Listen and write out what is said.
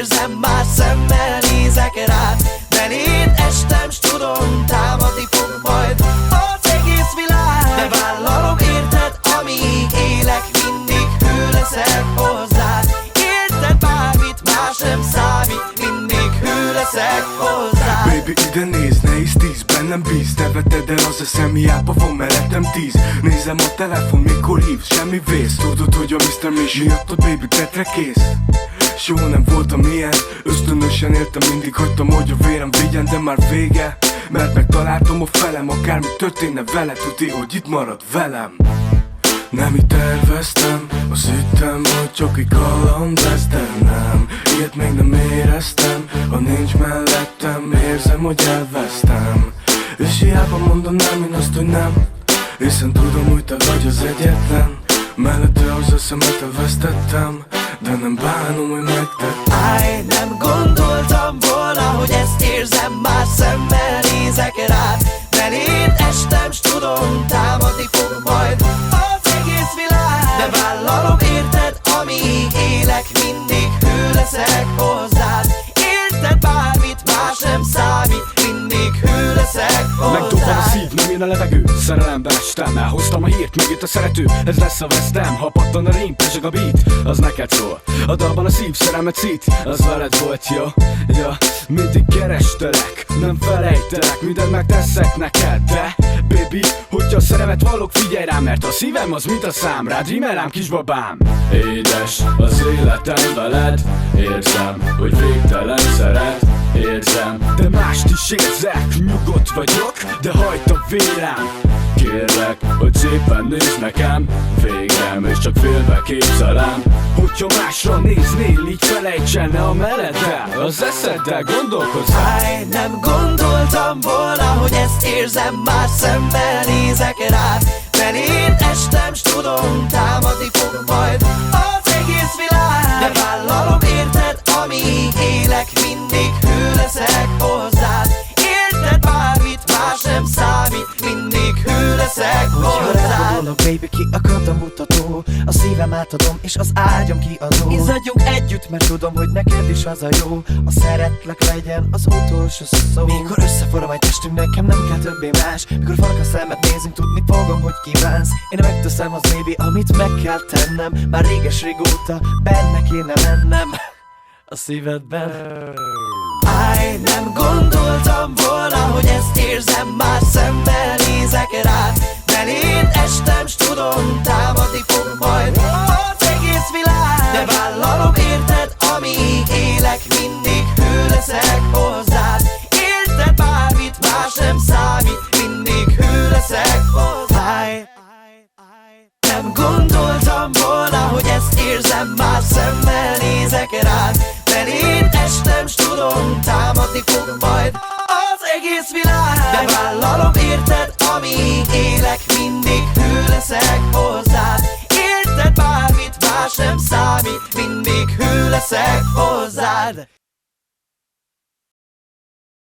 érzem, már szemmel nézek rád. Beléd estem, s tudom, támadni fog majd az egész világ. De vállalom érted, amíg élek, mindig hű leszek hozzád. Érted, bármit más nem számít, mindig hű leszek hozzád. Baby, ide nézd, ne is tíz, bennem bíz. Te veted el, az eszem, hiába van mellettem 10. Nézem a telefon, mikor hívsz, semmi vész. Tudod, hogy a Mr. Miss miattad, baby, tetre kész. Soha nem voltam ilyen, ösztönösen éltem, mindig hagytam, hogy a vérem vigyen, de már vége. Mert megtaláltam a felem, akármi történne vele, tudni, hogy itt marad velem. Nem így terveztem, azt hittem, hogy csak egy kaland lesz, de nem. Ilyet még nem éreztem, ha nincs mellettem, érzem, hogy elvesztem. És hiába mondom nem, én azt, hogy nem, hiszen tudom, hogy te vagy az egyetlen. Mellette az eszemet elvesztettem, de nem bánom, hogy megtettem. Áj, nem gondoltam volna, hogy ezt érzem, már szemmel nézek rád. Beléd estem, s tudom, támadni fog majd az egész világ. De vállalom érted, amíg élek, mindig hű leszek hozzád. Érted, bármit más nem számít, mindig hű leszek hozzád. Megdobban a szív, nem jön a levegő, szerelembe estem. Elhoztam a hírt, megjött a szerető, ez lesz a vesztem. Ha pattan a rím, pezseg a beat, az neked szól. A dalban a szív, szerelmet szít, az veled volt, jó? Ja, mindig kerestelek, nem felejtelek, mindent megteszek neked. De, baby, hogyha a szerelmet vallok, figyelj rám, mert a szívem az mint a szám. Rád rímelám, kisbabám. Édes az életem veled, érzem, hogy végtelen szeret. Érzem, de mást is érzek, nyugodt vagyok, de hajt a vérem. Kérlek, hogy szépen nézz nekem, végem, és csak félve képzelem. Hogyha másra néznél, így felejtsen a meleddel, az eszeddel gondolkozzál. Áj, nem gondoltam volna, hogy ezt érzem, már szemmel nézek rád. Beléd estem, s tudom, támadni fog majd az egész világ. De vállalom érted, amíg élek, mindig hű leszek hozzád. Érted, bármit más nem számít, mindig hű leszek hozzád. Gondolok, baby, ki akad a mutató. A szívem átadom, és az ágyam kiadó. Izzadjunk együtt, mert tudom, hogy neked is az a jó. A szeretlek legyen az utolsó szó. Mikor összeforrom egy testünk, nekem nem kell többé más. Mikor fark a szemet nézünk, tudni fogom, hogy kívánsz. Én megteszem az, baby, amit meg kell tennem. Már réges-régóta benne kéne lennem a szívedben. Áj, nem gondoltam volna, hogy ezt érzem, már szemmel nézek rád. Beléd estem, s tudom, támadni fog majd az egész világ. De vállalom érted, amíg élek, mindig hű leszek hozzád. Érted, bármit más nem számít, mindig hű leszek hozzád. Nem gondoltam volna, hogy ezt érzem, már szemmel nézek rád. Beléd estem, s tudom, támadni fog majd az egész világ. De vállalom érted, amíg élek, mindig hű leszek hozzád. Érted, bármit más nem számít, mindig hű leszek hozzád.